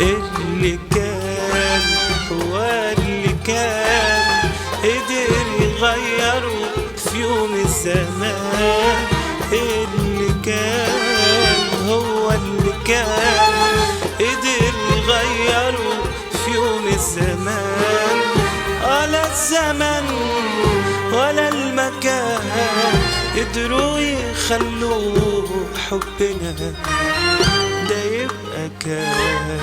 اللي كان هو اللي كان قدر يغيره في يوم الزمان. اللي كان هو اللي كان قدر يغيره في يوم الزمان. ولا الزمن ولا المكان قدروا يخلوا حبنا ده يبقى كان.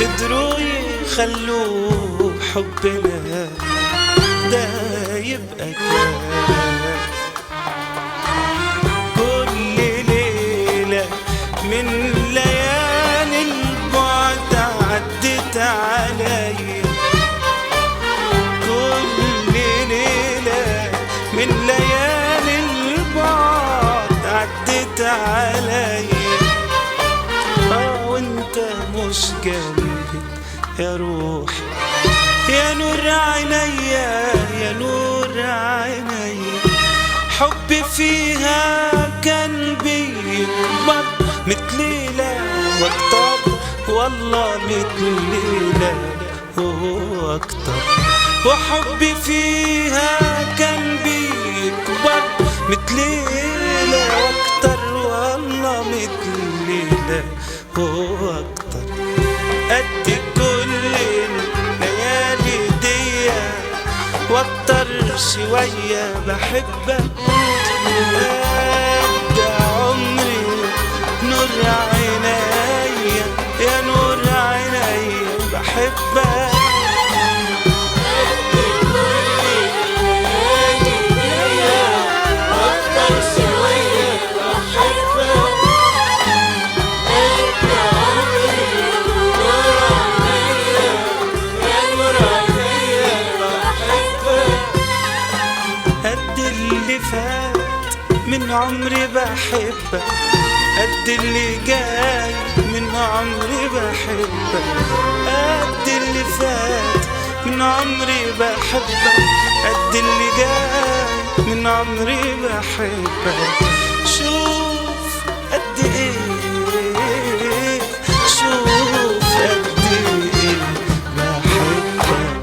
قدروا يخلوا حبنا ده يبقى كان. كل ليلة من ليالي البعد عدت عليا. كل ليلة من ليالي البعد عدت عليا. وانت مش جنبي يا روح يا نور عينيا يا نور عينيا. حبي فيها كان بيكبر مثل ليلة واكتر والله مثل ليلة واكتر. وحبي فيها كان بيكبر مثل ليلة واكتر والله مثل ليلة واكتر. قد كل الليالي دي واكتر شوية بحبك. قد عمري نور عينيا يا نور عينيا بحبك. من عمري بحبك قد اللي جاي من عمري بحبك. قد اللي فات من عمري بحبك قد اللي جاي من عمري بحبك. شوف قد ايه شوف قد ايه بحبك.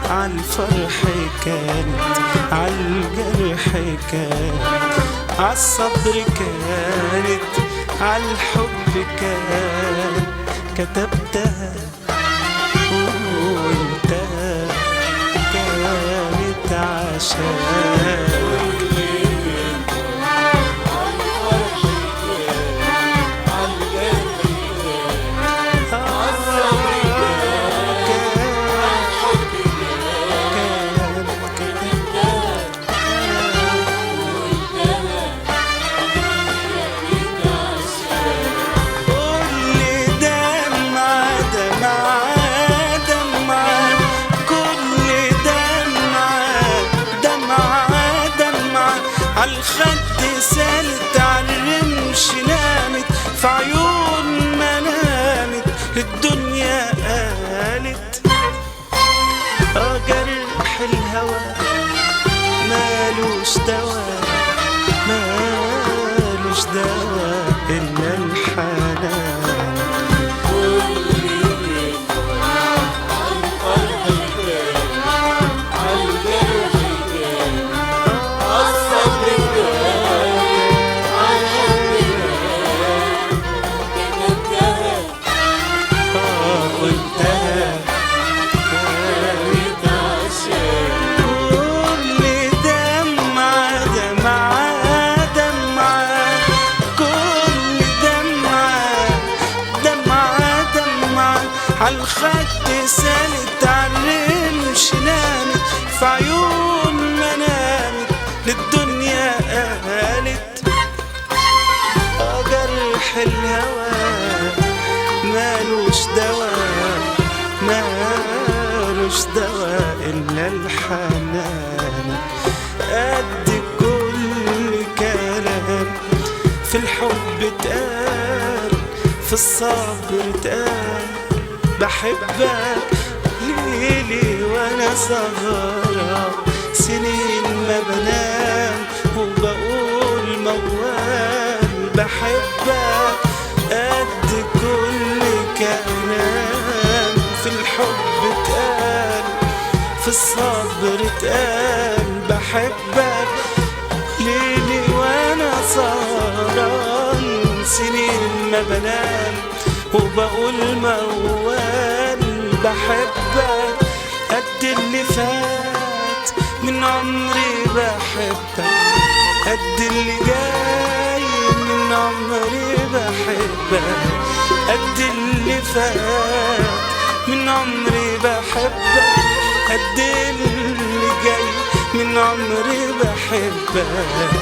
عالفرح كانت عالجرح كانت عالصبر كانت عالحب كانت كتبتها وانتهى كانت عشان. عالخد سالت عالرمش نامت في عيون ما نامت الدنيا قالت جرح الهوى مالوش دوا مالوش دوا إلا الحنان عالخد سالت عالرمش نامت في عيون ما نامت للدنيا قالت جرح الهوى مالوش دوا مالوش دوا إلا الحنان قد كل كلام في الحب اتقال في الصبر اتقال بحبك ليلي وانا سهران سنين ما بنام وبقول موال بحبك قد كل كلام في الحب اتقال في الصبر اتقال بحبك ليلي وانا سهران سنين ما بنام وبقول موال بحبك قد اللي فات من عمري بحبك قد اللي جاي من عمري بحبك قد اللي فات من عمري بحبك قد اللي جاي من عمري بحبك